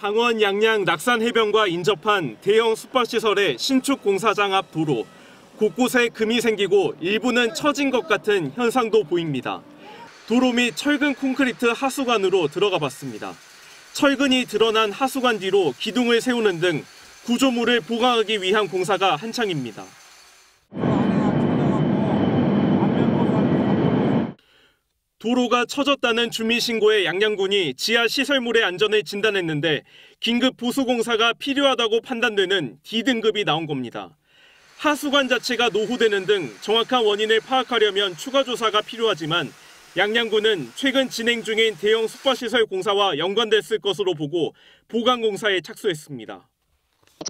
강원 양양 낙산해변과 인접한 대형 숙박시설의 신축 공사장 앞 도로. 곳곳에 금이 생기고 일부는 처진 것 같은 현상도 보입니다. 도로 및 철근 콘크리트 하수관으로 들어가 봤습니다. 철근이 드러난 하수관 뒤로 기둥을 세우는 등 구조물을 보강하기 위한 공사가 한창입니다. 도로가 처졌다는 주민 신고에 양양군이 지하 시설물의 안전을 진단했는데 긴급 보수 공사가 필요하다고 판단되는 D등급이 나온 겁니다. 하수관 자체가 노후되는 등 정확한 원인을 파악하려면 추가 조사가 필요하지만 양양군은 최근 진행 중인 대형 숙박시설 공사와 연관됐을 것으로 보고 보강 공사에 착수했습니다.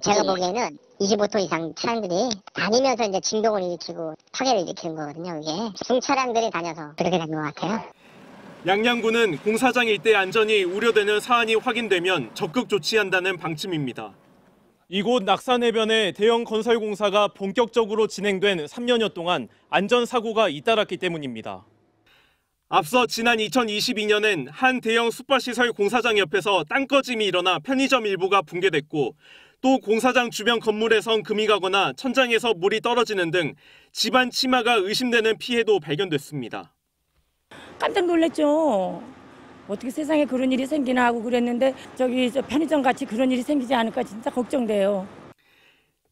제가 보기에는 25톤 이상 차량들이 다니면서 이제 진동을 일으키고 파괴를 일으키는 거거든요. 이게 중차량들이 다녀서 그렇게 된 것 같아요. 양양군은 공사장 일대 안전이 우려되는 사안이 확인되면 적극 조치한다는 방침입니다. 이곳 낙산해변의 대형 건설 공사가 본격적으로 진행된 3년여 동안 안전사고가 잇따랐기 때문입니다. 앞서 지난 2022년엔 한 대형 숙박시설 공사장 옆에서 땅꺼짐이 일어나 편의점 일부가 붕괴됐고 또 공사장 주변 건물에선 금이 가거나 천장에서 물이 떨어지는 등 집안 침하가 의심되는 피해도 발견됐습니다. 깜짝 놀랐죠. 어떻게 세상에 그런 일이 생기나 하고 그랬는데 저 편의점 같이 그런 일이 생기지 않을까 진짜 걱정돼요.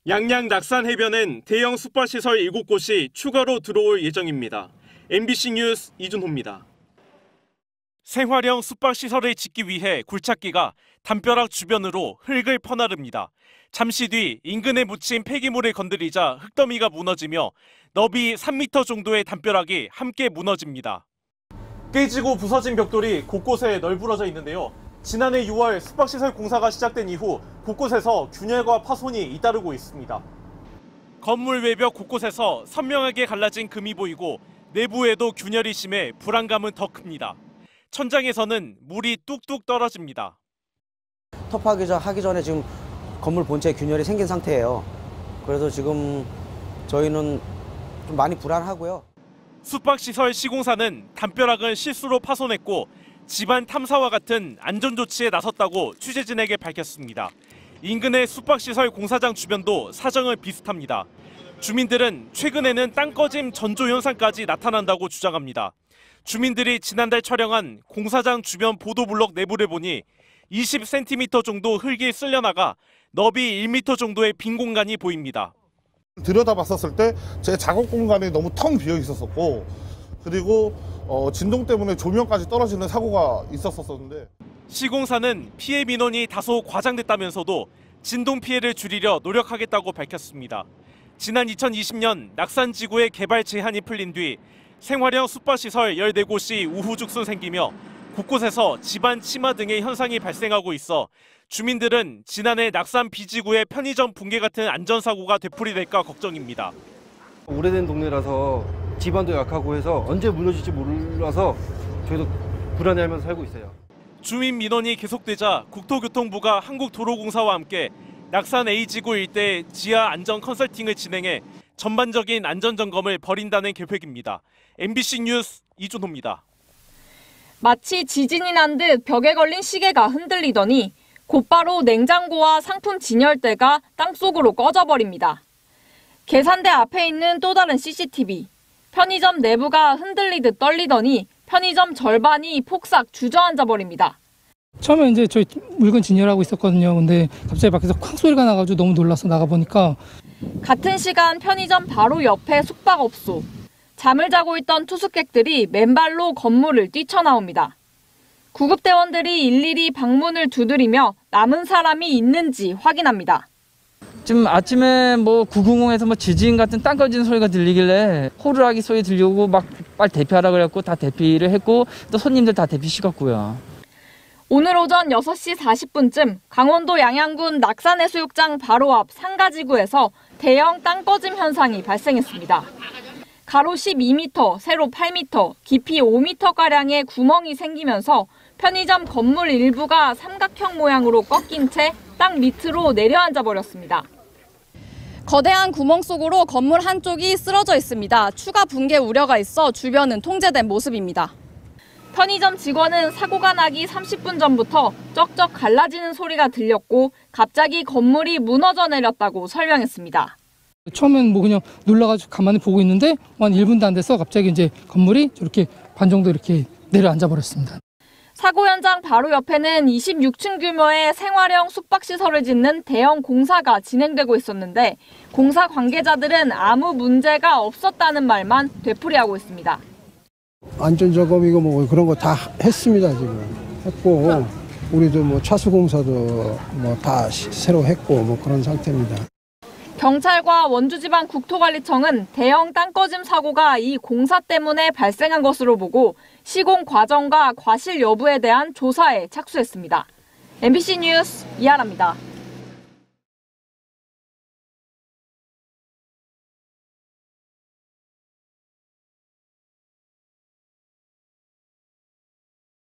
양양 낙산해변엔 대형 숙박시설 7곳이 추가로 들어올 예정입니다. MBC 뉴스 이준호입니다. 생활형 숙박시설을 짓기 위해 굴착기가 담벼락 주변으로 흙을 퍼나릅니다. 잠시 뒤 인근에 묻힌 폐기물을 건드리자 흙더미가 무너지며 너비 3m 정도의 담벼락이 함께 무너집니다. 깨지고 부서진 벽돌이 곳곳에 널브러져 있는데요. 지난해 6월 숙박시설 공사가 시작된 이후 곳곳에서 균열과 파손이 잇따르고 있습니다. 건물 외벽 곳곳에서 선명하게 갈라진 금이 보이고 내부에도 균열이 심해 불안감은 더 큽니다. 천장에서는 물이 뚝뚝 떨어집니다. 터프하기 전에 지금 건물 본체에 균열이 생긴 상태예요. 그래서 지금 저희는 좀 많이 불안하고요. 숙박시설 시공사는 담벼락은 실수로 파손했고 집안 탐사와 같은 안전조치에 나섰다고 취재진에게 밝혔습니다. 인근의 숙박시설 공사장 주변도 사정은 비슷합니다. 주민들은 최근에는 땅꺼짐 전조 현상까지 나타난다고 주장합니다. 주민들이 지난달 촬영한 공사장 주변 보도블록 내부를 보니 20cm 정도 흙이 쓸려나가 너비 1m 정도의 빈 공간이 보입니다. 들여다봤었을 때 제 작업 공간이 너무 텅 비어 있었었고 그리고 진동 때문에 조명까지 떨어지는 사고가 있었었는데 시공사는 피해 민원이 다소 과장됐다면서도 진동 피해를 줄이려 노력하겠다고 밝혔습니다. 지난 2020년 낙산지구의 개발 제한이 풀린 뒤 생활형 숙박시설 14곳이 우후죽순 생기며 곳곳에서 집안 침하 등의 현상이 발생하고 있어 주민들은 지난해 낙산 B지구의 편의점 붕괴 같은 안전사고가 되풀이될까 걱정입니다. 오래된 동네라서 지반도 약하고 해서 언제 무너질지 몰라서 저희도 불안해하면서 살고 있어요. 주민 민원이 계속되자 국토교통부가 한국도로공사와 함께 낙산 A지구 일대 지하 안전 컨설팅을 진행해 전반적인 안전점검을 벌인다는 계획입니다. MBC 뉴스 이준호입니다. 마치 지진이 난 듯 벽에 걸린 시계가 흔들리더니 곧바로 냉장고와 상품 진열대가 땅속으로 꺼져버립니다. 계산대 앞에 있는 또 다른 CCTV. 편의점 내부가 흔들리듯 떨리더니 편의점 절반이 폭삭 주저앉아 버립니다. 처음에 이제 저희 물건 진열하고 있었거든요. 근데 갑자기 밖에서 쾅 소리가 나가지고 너무 놀라서 나가보니까 같은 시간 편의점 바로 옆에 숙박업소. 잠을 자고 있던 투숙객들이 맨발로 건물을 뛰쳐나옵니다. 구급대원들이 일일이 방문을 두드리며 남은 사람이 있는지 확인합니다. 지금 아침에 990에서 지진 같은 땅 꺼지는 소리가 들리길래 호루라기 소리 들려오고 막 빨리 대피하라 그랬고 다 대피를 했고 또 손님들 다 대피시켰고요. 오늘 오전 6시 40분쯤 강원도 양양군 낙산해수욕장 바로 앞 상가지구에서 대형 땅 꺼짐 현상이 발생했습니다. 가로 12m, 세로 8m, 깊이 5m가량의 구멍이 생기면서 편의점 건물 일부가 삼각형 모양으로 꺾인 채 땅 밑으로 내려앉아 버렸습니다. 거대한 구멍 속으로 건물 한쪽이 쓰러져 있습니다. 추가 붕괴 우려가 있어 주변은 통제된 모습입니다. 편의점 직원은 사고가 나기 30분 전부터 쩍쩍 갈라지는 소리가 들렸고 갑자기 건물이 무너져 내렸다고 설명했습니다. 처음엔 뭐 그냥 놀라가지고 가만히 보고 있는데 한 1분도 안 돼서 갑자기 이제 건물이 이렇게 반 정도 이렇게 내려앉아 버렸습니다. 사고 현장 바로 옆에는 26층 규모의 생활형 숙박시설을 짓는 대형 공사가 진행되고 있었는데 공사 관계자들은 아무 문제가 없었다는 말만 되풀이하고 있습니다. 안전점검이고 뭐 그런 거 다 했습니다. 지금 했고 우리도 뭐 차수공사도 뭐 다 새로 했고 뭐 그런 상태입니다. 경찰과 원주지방국토관리청은 대형 땅꺼짐 사고가 이 공사 때문에 발생한 것으로 보고 시공 과정과 과실 여부에 대한 조사에 착수했습니다. MBC 뉴스 이하라입니다.